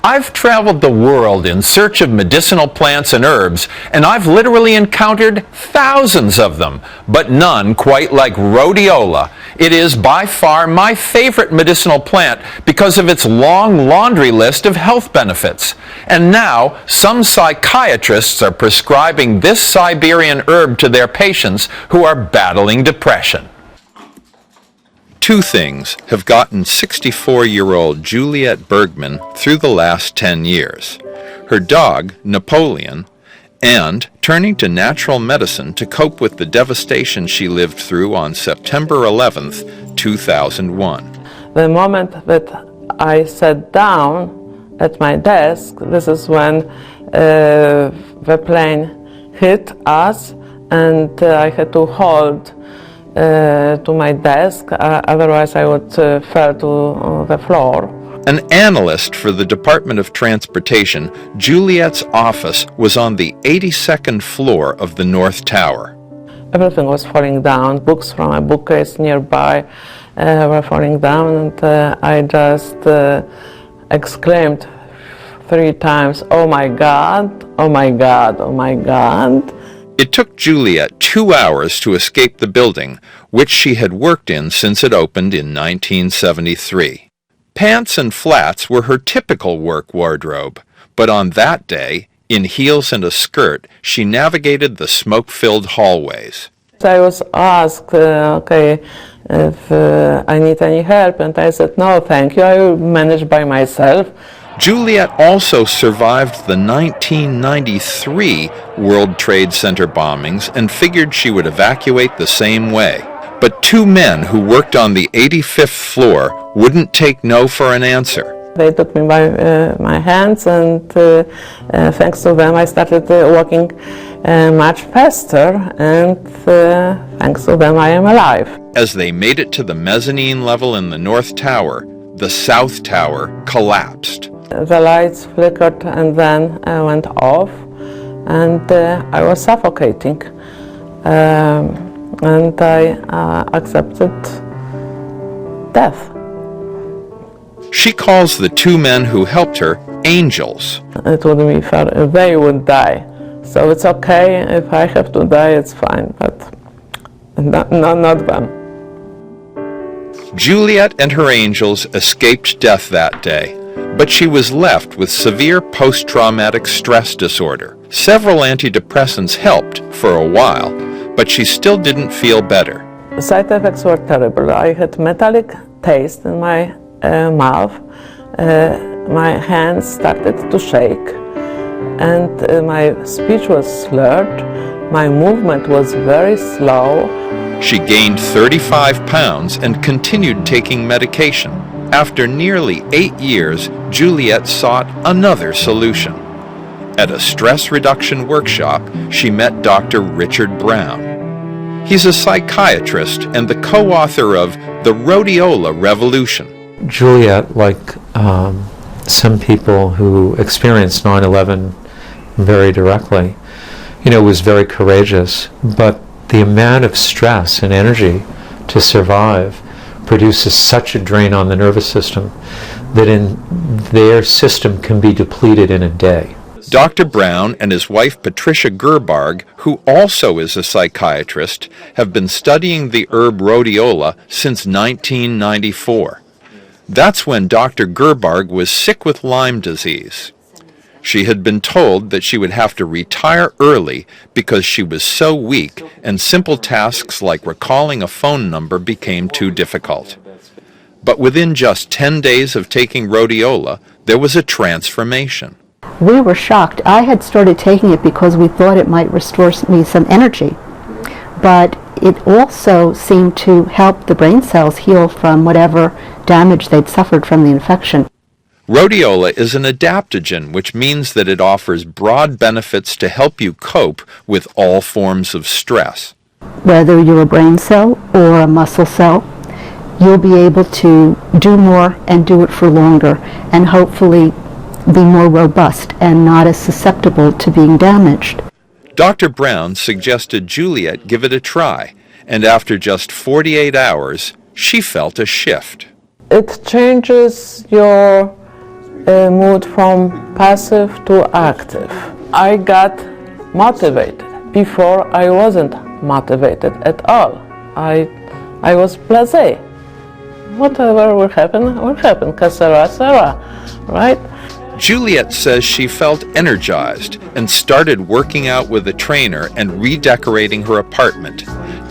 I've traveled the world in search of medicinal plants and herbs, and I've literally encountered thousands of them, but none quite like rhodiola. It is by far my favorite medicinal plant because of its long laundry list of health benefits. And now, some psychiatrists are prescribing this Siberian herb to their patients who are battling depression. Two things have gotten 64-year-old Juliet Bergman through the last 10 years. Her dog, Napoleon, and turning to natural medicine to cope with the devastation she lived through on September 11th, 2001. The moment that I sat down at my desk, this is when the plane hit us, and I had to hold to my desk, otherwise I would fall to the floor. An analyst for the Department of Transportation, Juliet's office was on the 82nd floor of the North Tower. Everything was falling down. Books from a bookcase nearby were falling down, and I just exclaimed 3 times, "Oh my God, oh my God, oh my God." It took Juliet 2 hours to escape the building, which she had worked in since it opened in 1973. Pants and flats were her typical work wardrobe, but on that day, in heels and a skirt, she navigated the smoke-filled hallways. I was asked, if I need any help, and I said, "No, thank you, I will manage by myself." Juliet also survived the 1993 World Trade Center bombings and figured she would evacuate the same way. But 2 men who worked on the 85th floor wouldn't take no for an answer. They took me by my hands, and thanks to them I started walking much faster, and thanks to them I am alive. As they made it to the mezzanine level in the North Tower, the South Tower collapsed. The lights flickered and then went off, and I was suffocating. And I accepted death. She calls the 2 men who helped her angels. It would be fair if they would die. So it's okay if I have to die, it's fine, but not them. Juliet and her angels escaped death that day, but she was left with severe post-traumatic stress disorder. Several antidepressants helped for a while, but she still didn't feel better. The side effects were terrible. I had metallic taste in my mouth. My hands started to shake, and my speech was slurred. My movement was very slow. She gained 35 pounds and continued taking medication. After nearly 8 years, Juliet sought another solution. At a stress reduction workshop, she met Dr. Richard Brown. He's a psychiatrist and the co-author of The Rhodiola Revolution. Juliet, like some people who experienced 9/11 very directly, was very courageous, but the amount of stress and energy to survive produces such a drain on the nervous system that their system can be depleted in a day. Dr. Brown and his wife Patricia Gerbarg, who also is a psychiatrist, have been studying the herb rhodiola since 1994. That's when Dr. Gerbarg was sick with Lyme disease. She had been told that she would have to retire early because she was so weak and simple tasks like recalling a phone number became too difficult. But within just 10 days of taking rhodiola, there was a transformation. We were shocked. I had started taking it because we thought it might restore me some energy, but it also seemed to help the brain cells heal from whatever damage they'd suffered from the infection. Rhodiola is an adaptogen, which means that it offers broad benefits to help you cope with all forms of stress. Whether you're a brain cell or a muscle cell, you'll be able to do more and do it for longer, and hopefully be more robust and not as susceptible to being damaged. Dr. Brown suggested Juliet give it a try, and after just 48 hours, she felt a shift. It changes your mood from passive to active. I got motivated. Before I wasn't motivated at all. I was blasé. Whatever will happen, que sera, sera, right? Juliet says she felt energized and started working out with a trainer and redecorating her apartment,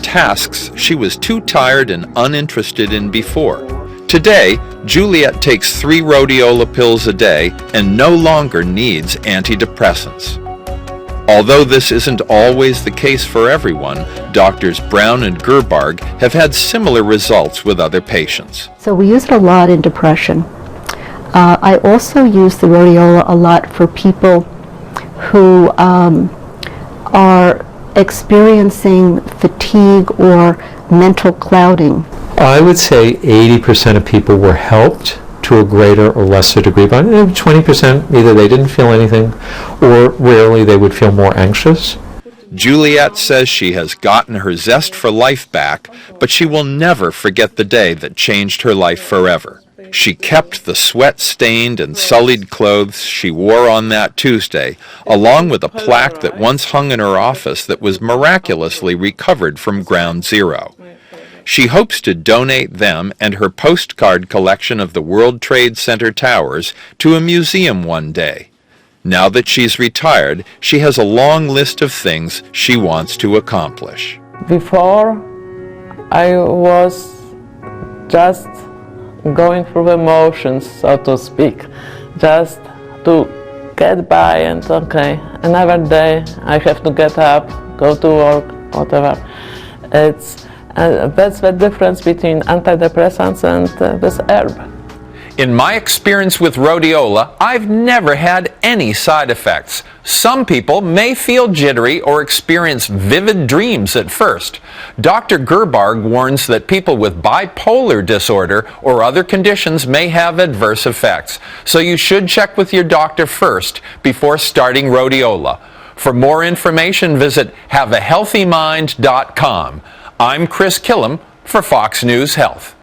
tasks she was too tired and uninterested in before. Today, Juliet takes 3 rhodiola pills a day and no longer needs antidepressants. Although this isn't always the case for everyone, Doctors Brown and Gerbarg have had similar results with other patients. So we use it a lot in depression. I also use the rhodiola a lot for people who are experiencing fatigue or mental clouding. I would say 80% of people were helped to a greater or lesser degree, but 20% either they didn't feel anything or rarely they would feel more anxious. Juliet says she has gotten her zest for life back, but she will never forget the day that changed her life forever. She kept the sweat-stained and sullied clothes she wore on that Tuesday, along with a plaque that once hung in her office that was miraculously recovered from ground zero. She hopes to donate them and her postcard collection of the World Trade Center towers to a museum one day. Now that she's retired, she has a long list of things she wants to accomplish. Before, I was just going through the motions, so to speak, just to get by and okay, another day I have to get up, go to work, whatever. That's the difference between antidepressants and this herb. In my experience with rhodiola, I've never had any side effects. Some people may feel jittery or experience vivid dreams at first. Dr. Gerbarg warns that people with bipolar disorder or other conditions may have adverse effects, so you should check with your doctor first before starting rhodiola. For more information, visit haveahealthymind.com. I'm Chris Killam for Fox News Health.